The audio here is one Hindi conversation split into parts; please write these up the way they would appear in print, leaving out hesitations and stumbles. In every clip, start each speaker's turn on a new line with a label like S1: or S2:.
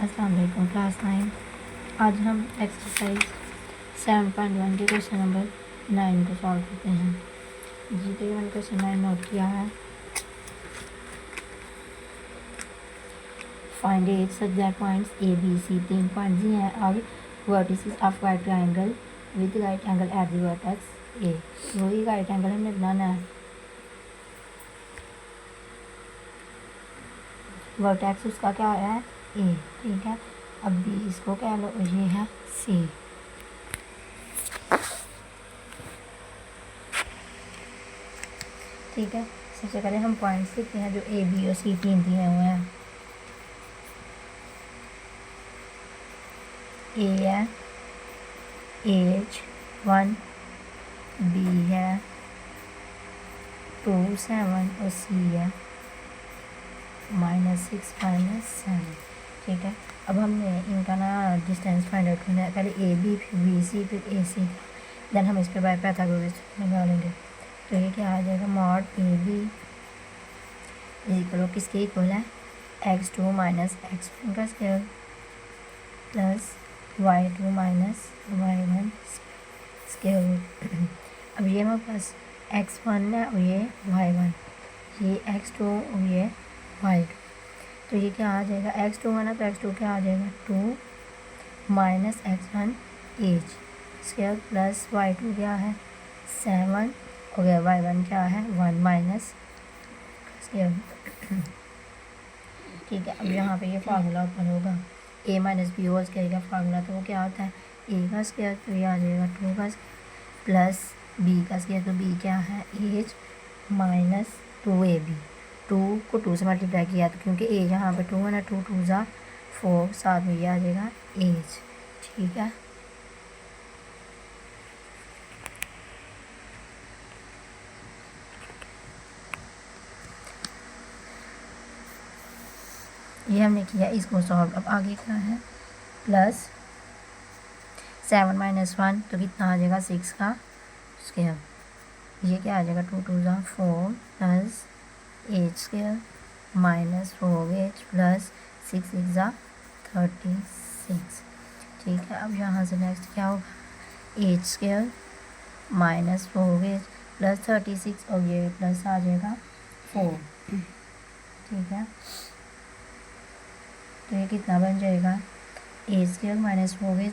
S1: अस्सलाम वालेकुम क्लास 9। आज हम एक्सरसाइज 7.1 के क्वेश्चन नंबर 9 को सॉल्व करते हैं। जी पे मैंने क्वेश्चन 9 नोट किया है। Find at such that points A B C, 3 points ही हैं और vertices of right triangle with right angle at the vertex A. वही राइट एंगल हमने बनाना है। वर्टेक्स उसका क्या है? ए, ठीक है। अब बी इसको कह लो, ये है सी। ठीक है, सबसे पहले हम पॉइंट्स लिखते हैं जो ए बी और सी 3 दिए हुए हैं। ए है H1, बी है 2 7 और सी है -6 -7। ठीक है, अब हमने इनका ना डिस्टेंस फाइंड आउट करना है। पहले ए बी, फिर बी सी, फिर ए सी, देन हम इस पर बाय पाइथागोरस निकालेंगे। तो ये क्या आ जाएगा? मॉड ए बी इक्वल किसके इक्वल है? x2 माइनस x1 का square plus y2 minus y1 square root. अब ये हमारे पास x1 है और ये y1, ये x2 और ये y2। तो ये क्या आ जाएगा? x2 है ना, तो x2 क्या आ जाएगा? 2 minus x1 H square plus y2 क्या है? 7 और y1 क्या है? 1 माइनस स्क्वायर। ठीक है, अब यहाँ पे ये फार्मूला ओपन होगा। ए माइनस बी होल स्क्वायर का फार्मूला, तो वो क्या होता है? ए का स्क्वायर, तो ये आ जाएगा 2 का प्लस बी का स्क्वायर, तो बी क्या है? H minus 2ab। 2 को 2 से मल्टीप्लाई किया तो क्योंकि ए यहाँ पे 2 है ना, 2 2 ज़ा 4, साथ में ये आ जाएगा एच। ठीक है, ये हमने किया, इसको सॉल्व। अब आगे क्या है? प्लस 7 माइनस 1, तो कितना आ जाएगा? 6 का स्क्वायर। ये क्या आ जाएगा? 2 2 ज़ा 4 plus H square minus 4h plus 6 6 ज़ा 36। ठीक है, अब यहाँ से नेक्स्ट क्या होगा? H square minus 4h plus 36 और ये प्लस आ जाएगा 4। ठीक है, तो ये कितना बन जाएगा? A square minus 4h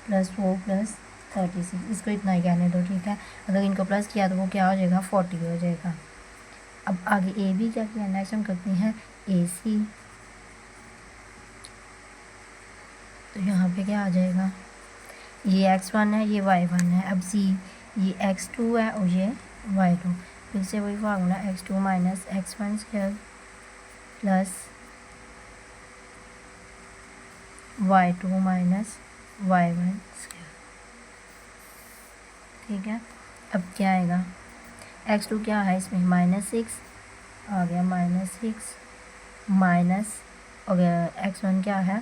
S1: plus 4 plus 36। इसको इतना ही कहने दो। ठीक है, अगर इनको प्लस किया तो वो क्या हो जाएगा? 40 हो जाएगा। अब आगे ए बी क्या किया? नेक्स्ट हम करते हैं ए सी। तो यहाँ पे क्या आ जाएगा? ये x1 है, ये y1 है। अब सी, ये x2 है और ये y2। फिर से वही formula, x2 minus x1 square plus y2 minus y1 square. ठीक है, अब क्या आएगा? x2 क्या है इसमें? -6 आ गया, -6 माइनस और x1 क्या है?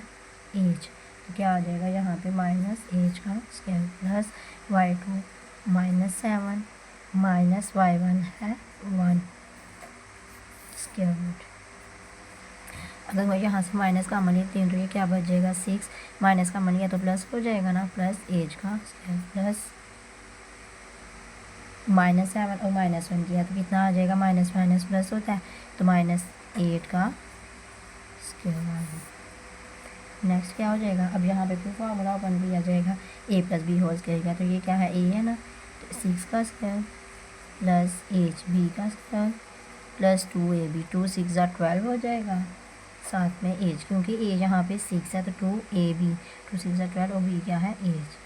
S1: एच। तो क्या आ जाएगा यहाँ पे? माइनस एच का square plus y2 -7 minus y1 है 1 स्क्वायर रूट। अगर मैं यहाँ से माइनस का कॉमन लेती हूँ तो ये क्या बच जाएगा? 6 माइनस का कॉमन लिया तो प्लस हो जाएगा ना, प्लस एच का स्क्वायर प्लस -7 और -1 किया तो कितना आ जाएगा? माइनस माइनस प्लस होता है, तो -8 का स्क्वायर आ जाएगा। नेक्स्ट क्या हो जाएगा? अब यहाँ पे फिर फार्मूला ओपन किया जाएगा, ए प्लस बी होल स्क्वायर का। तो ये क्या है? ए है ना, तो 6 का स्क्वायर प्लस एच बी का स्क्वायर प्लस 2ab। 2 6 ज़ा 12 हो जाएगा, साथ में एच, क्योंकि ए यहाँ पे 6 है तो 2ab, 2 6 ज़ा 12 और बी क्या है? एच।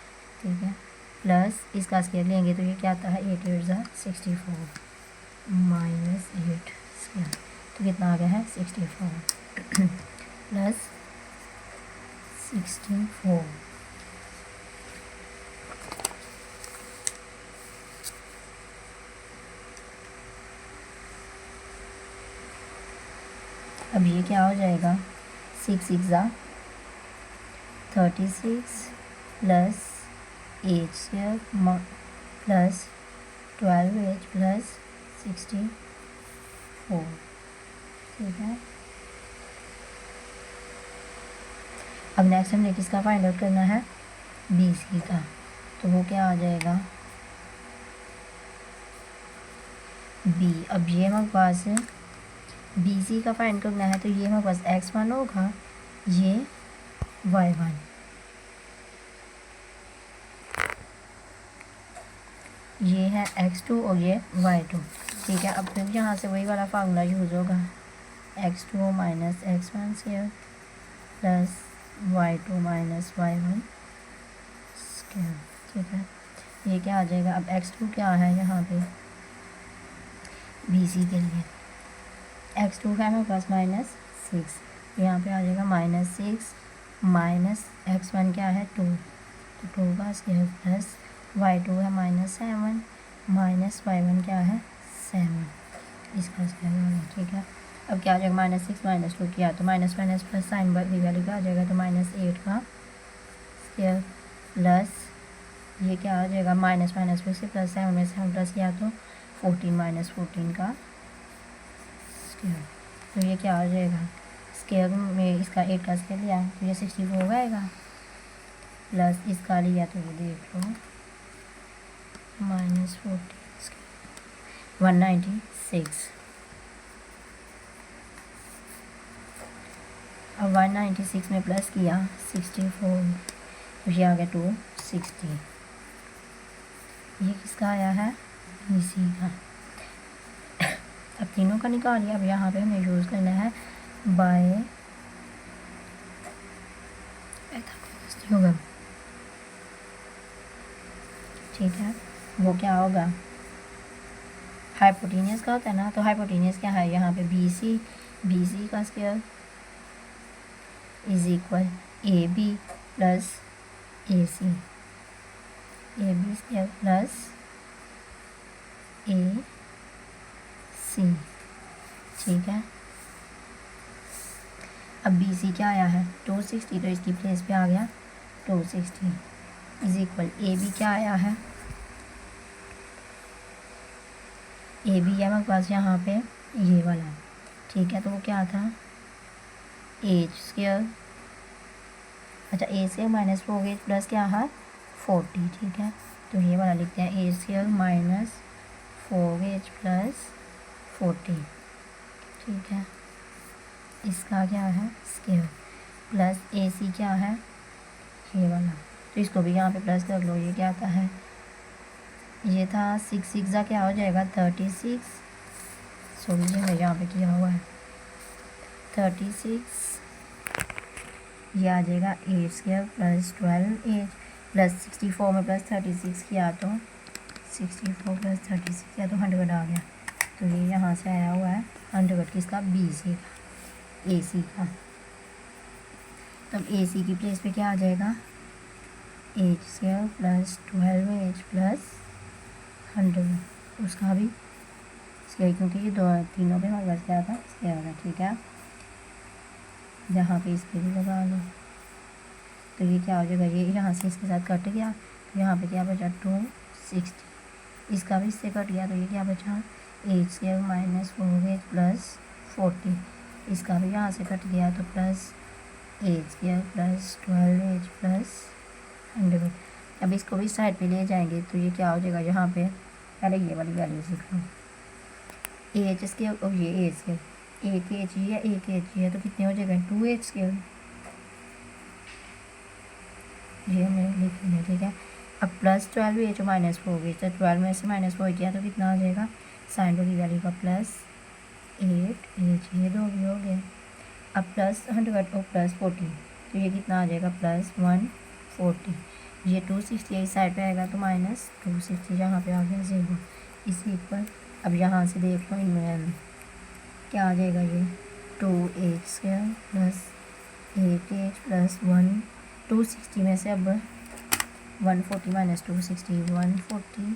S1: ठीक है, प्लस इसका स्क्वायर लेंगे तो ये क्या आता है? 8 8 ज़ा 64 माइनस 8 स्क्वायर, तो कितना आ गया है? 64 प्लस 64। अब ये क्या हो जाएगा? 6 6 ज़ा 36 plus H square plus 12h plus 64। ठीक है, अब नेक्स्ट हमने किसका फाइंड आउट करना है, बी सी का। तो वो क्या आ जाएगा, बी। अब ये हमारे पास बी सी का फाइंड करना है, तो ये हमारे पास x1 होगा, ये y1, ये है x2 और ये y2। ठीक है, अब फिर यहाँ से वही वाला फार्मूला यूज़ होगा, x2 minus x1 square plus y2 minus y1 square. ठीक है, ये क्या आ जाएगा, अब x2 क्या है यहाँ पे बी सी के लिए, x2 है हमारे पास -6, यहाँ पे आ जाएगा -6 माइनस x1 क्या है 2, तो 2 का स्क्वायर प्लस y2 है -7 माइनस y1 क्या है 7, इसका स्क्वायर आ गया। ठीक है, अब क्या आ जाएगा, -6 -2 किया तो माइनस माइनस प्लस साइन की वैल्यू क्या आ जाएगा, तो -8 का स्क्वायर प्लस ये क्या आ जाएगा, माइनस माइनस फिर से प्लस 7 में 7 प्लस किया तो 14 -14 का स्क्वायर। तो ये क्या आ जाएगा, स्क्वायर में इसका 8 का स्क्वायर लिया तो ये 64 हो जाएगा, प्लस इसका लिया तो ये देख लो -14 196। अब 196 में प्लस किया 64, तो ये आ गया 260। ये किसका आया है, इसी का। अब तीनों का निकालिए। अब यहाँ पे हमें यूज़ करना है बाय थ्योरम। ठीक है, वो क्या होगा, हाइपोटेन्यूस का होता है ना, तो हाइपोटेन्यूस क्या है यहाँ पे बी सी का square is equal A B plus A B square plus A C. ठीक है, अब बी सी क्या आया है 260, तो इसकी प्लेस पे आ गया 260 इज इक्वल ए बी क्या आया है, ए बी है हमारे पास यहाँ पे ये वाला। ठीक है, तो वो क्या था एच स्क्वायर, अच्छा ए स्क्वायर माइनस 4h प्लस क्या है 40। ठीक है, तो ये वाला लिखते हैं ए स्क्वायर माइनस 4h प्लस 40। ठीक है, इसका क्या है स्क्वायर प्लस ए सी क्या है ये वाला, तो इसको भी यहाँ पे प्लस कर लो। ये क्या आता है, ये था 6 6 क्या हो जाएगा 36, सॉरी जी मैं यहाँ पे किया हुआ है 36, ये आ जाएगा 8 स्क्वायर प्लस 12h प्लस 64 में प्लस 36 किया तो 64 प्लस 36 किया तो 100 आ गया। तो ये यहाँ से आया हुआ है 100 किसका, बी सी का, ए सी का। तब ए सी की प्लेस पे क्या आ जाएगा, H square plus 12h plus 100, उसका भी स्क्वायर, क्योंकि ये दो तीनों पे हमारे पास क्या था स्क्वायर होगा। ठीक है, यहाँ पे इस पर भी लगा लो, तो ये क्या हो जाएगा, ये यहाँ से इसके साथ कट गया, तो यहाँ पे क्या बचा 260, इसका भी इससे कट गया, तो ये क्या बचा H square minus 4h plus 40, इसका भी यहाँ से कट गया तो plus H square plus 12h plus 100। अब इसको भी साइड पे ले जाएंगे तो ये क्या हो जाएगा, यहाँ पे पहले ये वाली वैल्यू सीख लो, एच स्क्वायर और ये एच स्क्वायर, एक एच ही है एक एच ही है, तो कितने हो जाएगा 2h स्क्वायर, ये हमें लिखनी है। ठीक है, अब प्लस 12h और माइनस 4h, तो 12 में से माइनस 4 किया तो कितना आ जाएगा, साइन की वैल्यू का प्लस 8h, ये दो भी हो गए। अब प्लस 100 और प्लस 40, तो ये कितना आ जाएगा प्लस 140, ये 260 इस साइड पे आएगा तो माइनस 260, यहाँ पे आ गया 0 इसी इक्वल। अब यहाँ से देख लो इनमें क्या आ जाएगा, ये 2h square plus 8h plus 260 में से अब 140 माइनस 260, 140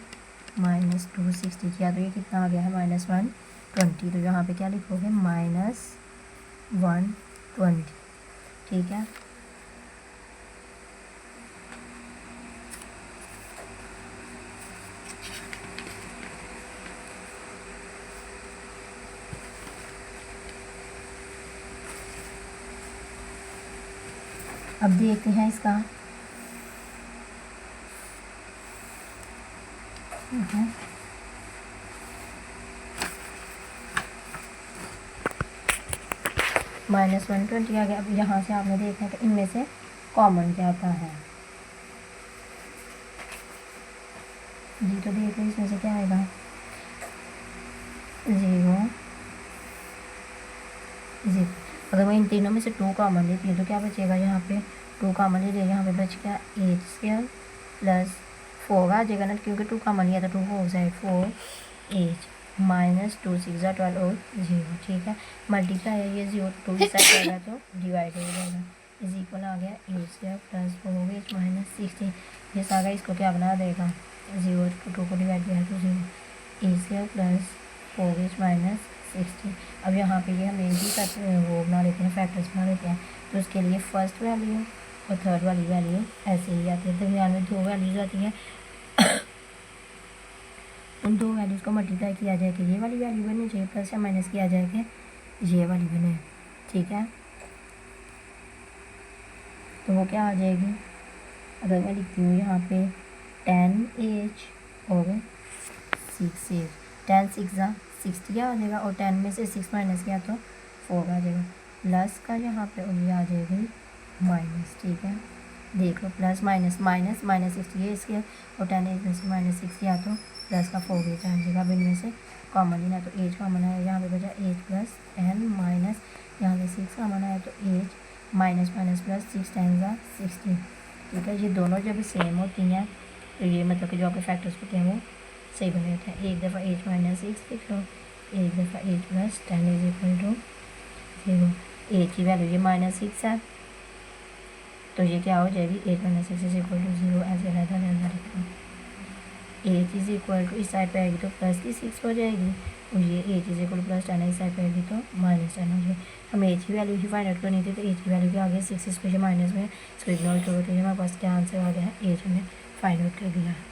S1: माइनस 260 किया तो ये कितना आ गया है -120, तो यहाँ पे क्या लिखोगे -120। ठीक है, अब देखते हैं इसका -120 आ गया। अब यहाँ से आपने देखना है कि इनमें से कॉमन क्या आता है जी। तो देखो इसमें से क्या आएगा 0 0। अगर मैं इन तीनों में से 2 कॉमन लेती हूँ तो क्या बचेगा, यहाँ पे 2 कॉमन ले लिया, यहाँ पे बच गया h² प्लस 4 आ जाएगा ना, क्योंकि 2 कॉमन लिया था 2 4 साइड 4h -2 6 12 और 0। ठीक है, मल्टीप्लाई है ये 0 2 इस साइड जाएगा तो डिवाइड हो जाएगा। इज इक्वल आ गया h² प्लस 4h -16। ये सारा इसको क्या बना देगा 0 2 को डिवाइड किया तो 0 h² प्लस 4h -16। अब यहाँ पे ये हम एक ही वो बना लेते हैं, फैक्टर्स बना लेते हैं। तो उसके लिए फर्स्ट वैल्यू और थर्ड वाली वैल्यू ऐसे ही आती है। दरमियान में 2 वैल्यूज आती हैं, उन 2 वैल्यूज़ को मल्टीप्लाई किया जाए कि ये वाली वैल्यू बने, जे प्लस या माइनस किया जाए कि ये वाली बने। ठीक है, तो वो क्या आ जाएगी, अगर मैं लिखती हूँ यहाँ पे 10h और 6h, 10 6 60 आ जाएगा और 10 में से 6 माइनस किया तो 4 आ जाएगा। प्लस का यहाँ पे ये आ जाएगी माइनस। ठीक है, देख लो प्लस माइनस माइनस -60 है इसके, और 10 में से -6 किया तो प्लस का 4 आ जाएगा। अब इनमें से कॉमन लेना तो एज कॉमन है, यहाँ पे बचा h प्लस 10 माइनस यहाँ से 6 कॉमन है तो h माइनस माइनस प्लस 6 10 60। ठीक है, ये दोनों जब सेम होती हैं तो ये मतलब कि जो आपके फैक्टर्स होते हैं वो सही बने होते हैं। एक दफ़ा h माइनस 6 लिख लो, एक दफ़ा h plus 10 is equal to 0। h की वैल्यू ये -6 है तो ये क्या हो जाएगी 8 - 6 इज इक्वल टू 0। ऐसे रहता लिख लो, h इज इक्वल टू इस साइड पे आएगी तो प्लस की 6 हो जाएगी, और ये h इज इक्वल प्लस 10 इस साइड पे आएगी तो -10 हो जाएगी। हमें h की वैल्यू ही फाइंड आउट करनी थी, तो h की वैल्यू क्या आ गई 6, इसको माइनस में इसको इग्नोर करो तो हमारे पास क्या आंसर आ गया है, h हमने फाइंड आउट कर दिया है।